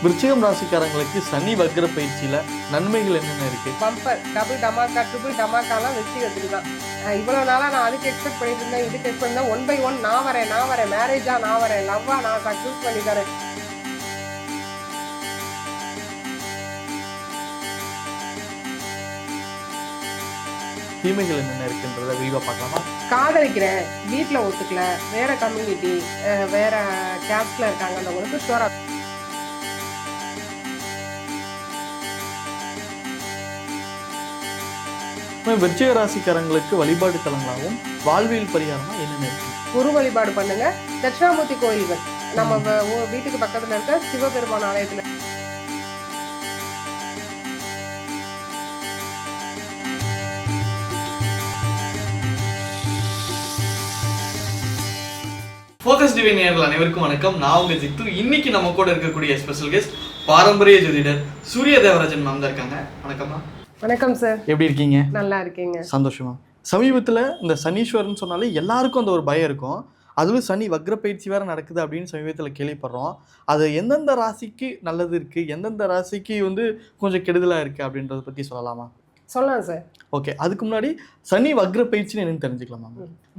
விருச்சிகம் ராசிக்காரங்களுக்கு சனி வக்ர பயிற்சியில நன்மைகள் என்னென்ன இருக்கு? பம்பர் டபுள் டமாக்கா ட்ரிபிள் டமாக்காலாம் விருச்சிகத்துக்கு தான். இவ்வளோ நாளாக நான் அதுக்கு எக்ஸ்பெக்ட் பண்ணிட்டு இருந்தேன், இதுக்கு எக்ஸ்பெக்ட் பண்ணேன். 1 by 1 நான் வரேன், மேரேஜா நான் வரேன், லவ்வா நான் சக்ஸஸ் பண்ணி தரேன். தீமைகள் என்னென்ன இருக்குன்றத விரிவா பார்க்கலாமா? காதலிக்கிறேன், வீட்டில் ஒத்துக்கல, வேற கம்யூனிட்டி, வேற கேஸ்ட்ல இருக்காங்கன்றவங்களுக்கு ஷுவரா. விருச்சிக ராசிக்காரங்களுக்கு வழிபாடு தலங்களாகவும் வாழ்வியல் பரிகாரமா என்னென்ன இருக்கு? குரு வழிபாடு பண்ணுங்க. தட்சிணாமூர்த்தி கோயில்கள் நம்ம வீட்டுக்கு பக்கத்துல இருக்க சிவபெருமான் ஆலயத்துல ஃபோக்கஸ் டிவி நேயர்கள் அனைவருக்கும் வணக்கம். நான் உங்க ஜித்து. இன்னைக்கு நம்ம கூட இருக்கக்கூடிய ஸ்பெஷல் கெஸ்ட் பாரம்பரிய ஜோதிடர் சூரிய தேவராஜன் மேம் தான் இருக்காங்க. வணக்கம்மா. வணக்கம் சார். எப்படி இருக்கீங்க? நல்லா இருக்கீங்க. சந்தோஷமா. சமீபத்தில் இந்த சனீஸ்வரன் சொன்னாலே எல்லாருக்கும் அந்த ஒரு பயம் இருக்கும். அதுவும் சனி வக்ர பயிற்சி வேறு நடக்குது அப்படின்னு சமீபத்தில் கேள்விப்படுறோம். அது எந்தெந்த ராசிக்கு நல்லது இருக்குது, எந்தெந்த ராசிக்கு கொஞ்சம் கெடுதலாக இருக்குது அப்படின்றத பற்றி சொல்லலாமா? சொல்லலாம் சார். ஓகே, அதுக்கு முன்னாடி சனி வக்ர பயிற்சின்னு என்னன்னு தெரிஞ்சுக்கலாமா?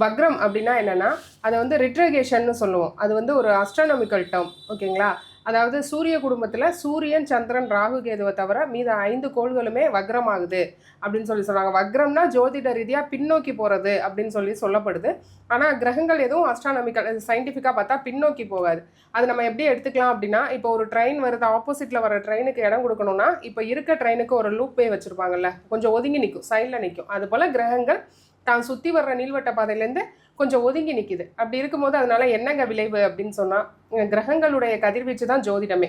வக்ரம் அப்படின்னா என்னன்னா, அதை ரிட்ரகேஷன்னு சொல்லுவோம். அது ஒரு அஸ்ட்ரானமிக்கல் டேர்ம். ஓகேங்களா? அதாவது சூரிய குடும்பத்தில் சூரியன், சந்திரன், ராகு, கேதுவை தவிர மீத 5 கோள்களுமே வக்ரம் ஆகுது அப்படின்னு சொல்கிறாங்க. வக்ரம்னா ஜோதிட ரீதியாக பின்னோக்கி போகிறது அப்படின்னு சொல்லப்படுது. ஆனால் கிரகங்கள் எதுவும் அஸ்ட்ரானமிக்கல் சயின்டிஃபிக்காக பார்த்தா பின்னோக்கி போகாது. அது நம்ம எப்படி எடுத்துக்கலாம் அப்படின்னா, இப்போ ஒரு ட்ரெயின் வருது, ஆப்போசிட்டில் வர ட்ரெயினுக்கு இடம் கொடுக்கணும்னா இப்போ இருக்க ட்ரெயினுக்கு ஒரு லூப்பே வச்சுருப்பாங்கல்ல, கொஞ்சம் ஒதுங்கி நிற்கும், சைடில் நிற்கும். அதுபோல் கிரகங்கள் தான் சுற்றி வர்ற நீள்வட்ட பாதையிலேருந்து கொஞ்சம் ஒதுங்கி நிற்கிது. அப்படி இருக்கும்போது அதனால என்னங்க விளைவு அப்படின்னு சொன்னால், கிரகங்களுடைய கதிர்வீச்சு தான் ஜோதிடமே.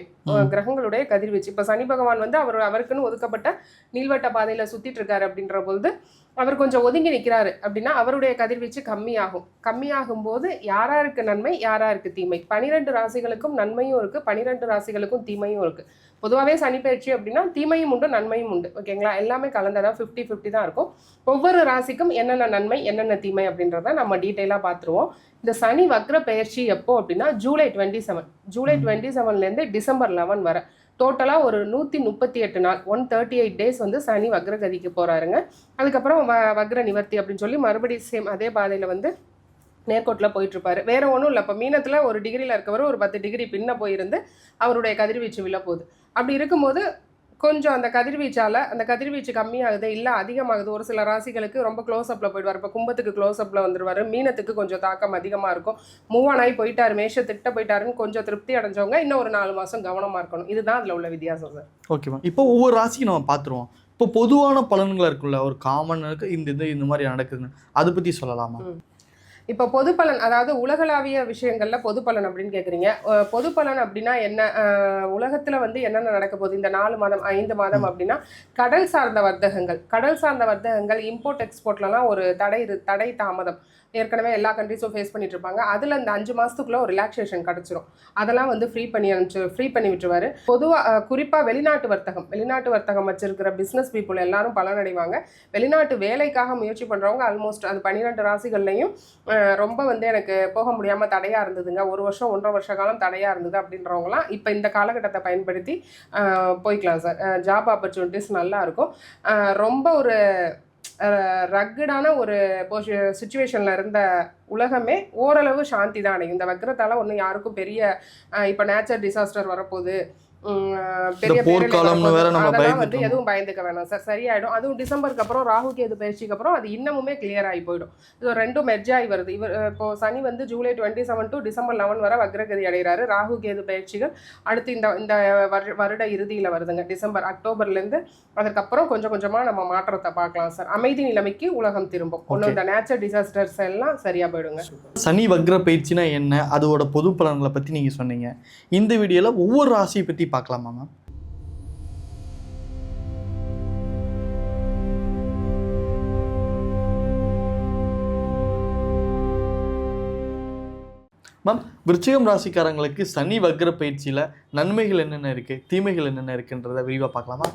கிரகங்களுடைய கதிர்வீச்சு. இப்போ சனி பகவான் அவருக்குன்னு ஒதுக்கப்பட்ட நீள்வட்ட பாதையில் சுற்றிட்டு இருக்காரு அப்படின்ற பொழுது அவர் கொஞ்சம் ஒதுங்கி நிற்கிறாரு அப்படின்னா அவருடைய கதிர்வீச்சு கம்மியாகும் போது யாராருக்கு நன்மை, யாராருக்கு தீமை? 12 ராசிகளுக்கும் நன்மையும் இருக்குது, 12 ராசிகளுக்கும் தீமையும் இருக்குது. பொதுவாகவே சனி பயிற்சி அப்படின்னா தீமையும் உண்டு, நன்மையும் உண்டு. ஓகேங்களா? எல்லாமே கலந்ததாக 50-50 தான் இருக்கும். ஒவ்வொரு ராசிக்கும் என்னென்ன நன்மை, என்னென்ன தீமை அப்படின்றத நம்ம டீட்டெயிலாக பார்த்துருவோம். இந்த சனி வக்ர பயிற்சி எப்போ அப்படின்னா ஜூலை 27லேருந்து டிசம்பர் 11 வரை டோட்டலாக ஒரு 138 நாள், 138 டேஸ் சனி வக்ரகதிக்கு போகிறாருங்க. அதுக்கப்புறம் வக்ர நிவர்த்தி அப்படின்னு சொல்லி மறுபடியும் சேம் அதே பாதையில் நேர்கோட்டில் போயிட்டுருப்பாரு. வேறு ஒன்றும் இல்லை. இப்போ மீனத்தில் ஒரு டிகிரியில் இருக்கவர் ஒரு 10 டிகிரி பின்ன போயிருந்து அவருடைய கதிர்வீச்சு விழ போகுது. அப்படி இருக்கும்போது கொஞ்சம் அந்த கதிர்வீச்சு கம்மியாகுது, இல்லை அதிகமாகுது. ஒரு சில ராசிகளுக்கு ரொம்ப க்ளோஸ்அப்பில் போயிடுவார். இப்போ கும்பத்துக்கு க்ளோஸ்அப்பில் வந்துடுவார். மீனத்துக்கு கொஞ்சம் தாக்கம் அதிகமாக இருக்கும். மூவ் ஆன் ஆகி போயிட்டார், மேஷத்திட்ட போயிட்டாருன்னு கொஞ்சம் திருப்தி அடைஞ்சவங்க இன்னும் ஒரு 4 மாதம் கவனமாக இருக்கணும். இதுதான் அதில் உள்ள வித்தியாசம் சார். ஓகேவா? இப்போ ஒவ்வொரு ராசிக்கும் நம்ம பார்த்துருவோம். இப்போ பொதுவான பலன்கள் இருக்குல்ல, ஒரு காமன் இருக்குது, இந்த மாதிரி நடக்குதுன்னு அதை பற்றி சொல்லலாமா? இப்போ பொது பலன், அதாவது உலகளாவிய விஷயங்களில் பொது பலன் அப்படின்னு கேட்குறீங்க. பொது பலன் அப்படின்னா என்ன? உலகத்தில் என்னென்ன நடக்க போகுது இந்த 4 மாதம் 5 மாதம் அப்படின்னா, கடல் சார்ந்த வர்த்தகங்கள் இம்போர்ட் எக்ஸ்போர்ட்லலாம் ஒரு தடை தாமதம் ஏற்கனவே எல்லா கண்ட்ரிஸும் ஃபேஸ் பண்ணிட்டு இருப்பாங்க. அதில் இந்த 5 மாதத்துக்குள்ளே ஒரு ரிலாக்ஸேஷன் கிடச்சிரும். அதெல்லாம் ஃப்ரீ பண்ணி விட்டுருவார். பொதுவாக குறிப்பாக வெளிநாட்டு வர்த்தகம் வச்சிருக்கிற பிஸ்னஸ் பீப்புள் எல்லாரும் பலனடைவாங்க. வெளிநாட்டு வேலைக்காக முயற்சி பண்ணுறவங்க ஆல்மோஸ்ட் அது 12 ராசிகள்லையும் ரொம்ப எனக்கு போக முடியாமல் தடையாக இருந்ததுங்க, 1 வருஷம் 1.5 வருஷ காலம் தடையாக இருந்தது அப்படின்றவங்களாம் இப்போ இந்த காலகட்டத்தை பயன்படுத்தி போய்க்கலாம் சார். ஜாப் ஆப்பர்ச்சுனிட்டிஸ் நல்லா இருக்கும். ரொம்ப ஒரு ரக்கடான ஒரு சிச்சுவேஷனில் இருந்த உலகமே ஓரளவு சாந்தி தான் அடையும். இந்த வக்ரத்தால் ஒன்றும் யாருக்கும் பெரிய இப்போ நேச்சர் டிசாஸ்டர் வரப்போகுது, பெரிய அதெல்லாம் எதுவும் பயந்துக்க வேணாம் சார், சரியாயிடும். அதுவும் டிசம்பருக்கு அப்புறம் ராகு கேது பயிற்சிக்கு அப்புறம் அது இன்னமுமே கிளியர் ஆகி போயிடும். இது ரெண்டும் மெர்ஜ் ஆகி வருது. இப்போ சனி ஜூலை 27 டு டிசம்பர் 11 வரை வக்ரகதி அடைகிறாரு. ராகு கேது பயிற்சிகள் அடுத்து இந்த வருட இறுதியில் வருதுங்க, அக்டோபர்லேருந்து. அதுக்கப்புறம் கொஞ்சம் கொஞ்சமாக நம்ம மாற்றத்தை பார்க்கலாம் சார். அமைதி நிலைமைக்கு உலகம் திரும்பும். ஒன்றும் இந்த நேச்சர் டிசாஸ்டர்ஸ் எல்லாம் சரியாக போயிடுங்க. சனி வக்ர பயிற்சினா என்ன, அதோட பொது பலன்களை பற்றி நீங்கள் சொன்னீங்க. இந்த வீடியோவில் ஒவ்வொரு ராசியை பற்றி பார்க்கலாமா மேம்? மேம், விருச்சிகம் ராசிக்காரங்களுக்கு சனி வக்ர பயிற்சியில் நன்மைகள் என்னென்ன இருக்குது, தீமைகள் என்னென்ன இருக்குன்றதை விரிவாக பார்க்கலாமா?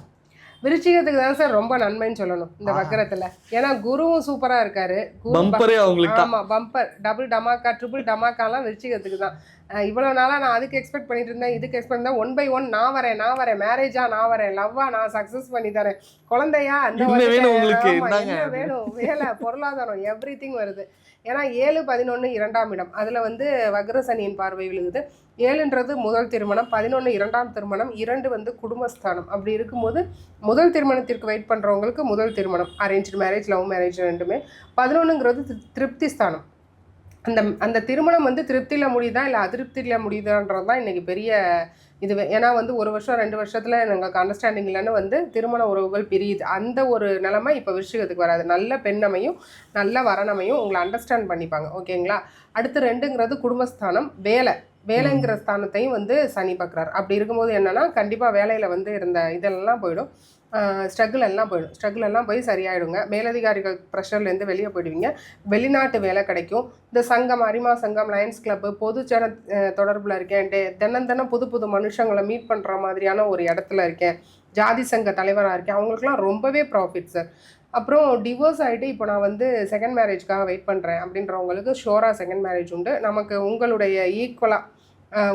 விருச்சிகத்துக்கு தான் சார் ரொம்ப நன்மைன்னு சொல்லணும் இந்த வக்கரத்துல. ஏன்னா குருவும் சூப்பரா இருக்காரு. பம்பரே அவங்களுக்கு தான். ஆமா, பம்பர் டபுள் டமாக்கா ட்ரிபிள் டமாக்காலாம் விருச்சிகத்துக்கு தான். இவ்வளவு நாளா நான் அதுக்கு எக்ஸ்பெக்ட் பண்ணிட்டு இருந்தேன், இதுக்கு எக்ஸ்பெக்ட் தான். 1 by 1 நான் வரேன், மேரேஜா நான் வரேன், லவ்வா நான் சக்சஸ் பண்ணி தரேன், குழந்தையா அந்த வேணும், வேலை, பொருளாதாரம், எவ்ரிதிங் வருது. ஏன்னா 7, 11 2ஆம் இடம், அதுல வந்து வக்ரசனியின் பார்வை விழுகுது. 7ன்றது முதல் திருமணம், 11 2ஆம் திருமணம், 2 வந்து குடும்பஸ்தானம். அப்படி இருக்கும்போது முதல் திருமணத்திற்கு வெயிட் பண்றவங்களுக்கு முதல் திருமணம், அரேஞ்ச்டு மேரேஜ், லவ் மேரேஜ் ரெண்டுமே. 11ங்கிறது திருப்தி ஸ்தானம். அந்த திருமணம் வந்து திருப்தியில் முடியுதா இல்லை அதிருப்தியில் முடியுதான்றது தான் இன்றைக்கி பெரிய இதுவே. ஏன்னா வந்து 1 வருஷம் 2 வருஷத்தில் எங்களுக்கு அண்டர்ஸ்டாண்டிங் இல்லைன்னு வந்து திருமண உறவுகள் பிரியுது. அந்த ஒரு நிலைமை இப்போ விருச்சிகத்துக்கு வராது. நல்ல பெண்ணமையும் நல்ல வரணமையும் உங்களை அண்டர்ஸ்டாண்ட் பண்ணிப்பாங்க. ஓகேங்களா. அடுத்து 2ங்கிறது குடும்பஸ்தானம், வேலைங்கிற ஸ்தானத்தையும் வந்து சனி பார்க்குறாரு. அப்படி இருக்கும்போது என்னென்னா கண்டிப்பாக வேலையில் வந்து இருந்த இதெல்லாம் போயிடும், ஸ்ட்ரகிள் எல்லாம் போய் சரியாயிடுங்க. மேலதிகாரிகள் ப்ரெஷர்லேருந்து வெளியே போயிடுவீங்க. வெளிநாட்டு வேலை கிடைக்கும். இந்த சங்கம், அரிமா சங்கம், லயன்ஸ் கிளப்பு, பொதுஜன தொடர்பில் இருக்கேன், தினம் புது மனுஷங்களை மீட் பண்ணுற மாதிரியான ஒரு இடத்துல இருக்கேன், ஜாதி சங்க தலைவராக இருக்கேன், அவங்களுக்குலாம் ரொம்பவே ப்ராஃபிட் சார். அப்புறம் டிவோர்ஸ் ஆகிட்டு இப்போ நான் வந்து செகண்ட் மேரேஜ்க்காக வெயிட் பண்ணுறேன் அப்படின்றவங்களுக்கு ஷோராக செகண்ட் மேரேஜ் உண்டு. நமக்கு உங்களுடைய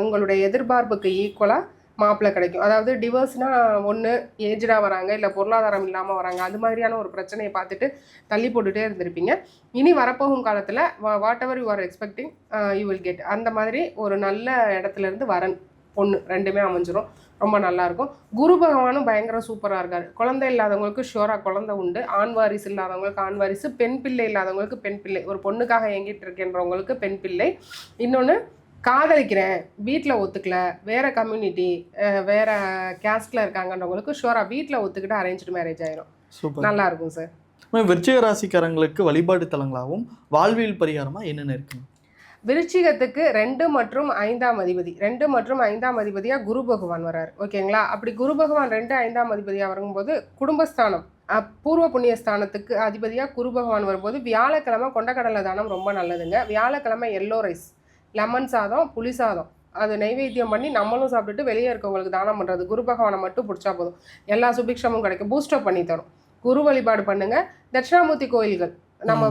உங்களுடைய எதிர்பார்ப்புக்கு ஈக்குவலாக மாப்பிள்ளை கிடைக்கும். அதாவது டிவோர்ஸ்னால் ஒன்று ஏஜ்டாக வராங்க, இல்லை பொருளாதாரம் இல்லாமல் வராங்க, அது மாதிரியான ஒரு பிரச்சனையை பார்த்துட்டு தள்ளி போட்டுகிட்டே இருந்திருப்பீங்க. இனி வரப்போகும் காலத்தில் what ever you are expecting you will get. அந்த மாதிரி ஒரு நல்ல இடத்துலேருந்து வரன் பொண்ணு ரெண்டுமே அமைஞ்சிரும். ரொம்ப நல்லாயிருக்கும். குரு பகவானும் பயங்கர சூப்பராக இருக்கார். குழந்தை இல்லாதவங்களுக்கு ஷோராக குழந்தை உண்டு, ஆண் வாரிசு இல்லாதவங்களுக்கு ஆண் வாரிசு, பெண் பிள்ளை இல்லாதவங்களுக்கு பெண் பிள்ளை, ஒரு பொண்ணுக்காக எங்கிட்டு இருக்கேன்றவங்களுக்கு பெண் பிள்ளை. இன்னொன்று காதலிக்கிறேன், வீட்டில் ஒத்துக்கல, வேறு கம்யூனிட்டி வேறு கேஸ்டில் இருக்காங்கன்றவங்களுக்கு ஷோராக வீட்டில் ஒத்துக்கிட்டு அரேஞ்ச்டு மேரேஜ் ஆயிரும். சூப்பர், நல்லாயிருக்கும் சார். விருச்சிக ராசிக்காரங்களுக்கு வழிபாடு தலங்களாகவும் வாழ்வியல் பரிகாரமாக என்னென்ன இருக்குங்க? விருச்சிகத்துக்கு 2 மற்றும் 5ஆம் அதிபதி, 2 மற்றும் 5ஆம் அதிபதியாக குரு பகவான் வர்றார். ஓகேங்களா. அப்படி குரு பகவான் 2, 5ஆம் அதிபதியாக வரும்போது குடும்பஸ்தானம், பூர்வ புண்ணிய ஸ்தானத்துக்கு அதிபதியாக குரு பகவான் வரும்போது வியாழக்கிழமை கொண்டக்கடலை தானம் ரொம்ப நல்லதுங்க. வியாழக்கிழமை எல்லோ ரைஸ், லெமன் சாதம், புளி சாதம், அது நைவேத்தியம் பண்ணி நம்மளும் சாப்பிட்டுட்டு வெளியே இருக்கவங்களுக்கு தானம் பண்ணுறது. குரு பகவானை மட்டும் பிடிச்சா போதும், எல்லா சுபிக்ஷமும் கிடைக்கும், பூஸ்டப் பண்ணி தரும். குரு வழிபாடு பண்ணுங்க. தட்சிணாமூர்த்தி கோயில்கள், நம்ம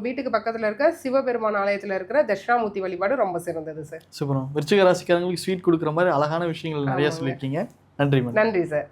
வீட்டுக்கு பக்கத்தில் இருக்க சிவபெருமான் ஆலயத்தில் இருக்கிற தட்சிணாமூர்த்தி வழிபாடு ரொம்ப சிறந்தது சார். சூப்பர். விருச்சிக ராசிக்காரங்களுக்கு ஸ்வீட் கொடுக்குற மாதிரி அழகான விஷயங்கள் நிறைய சொல்லியிருக்கீங்க. நன்றி. நன்றி சார்.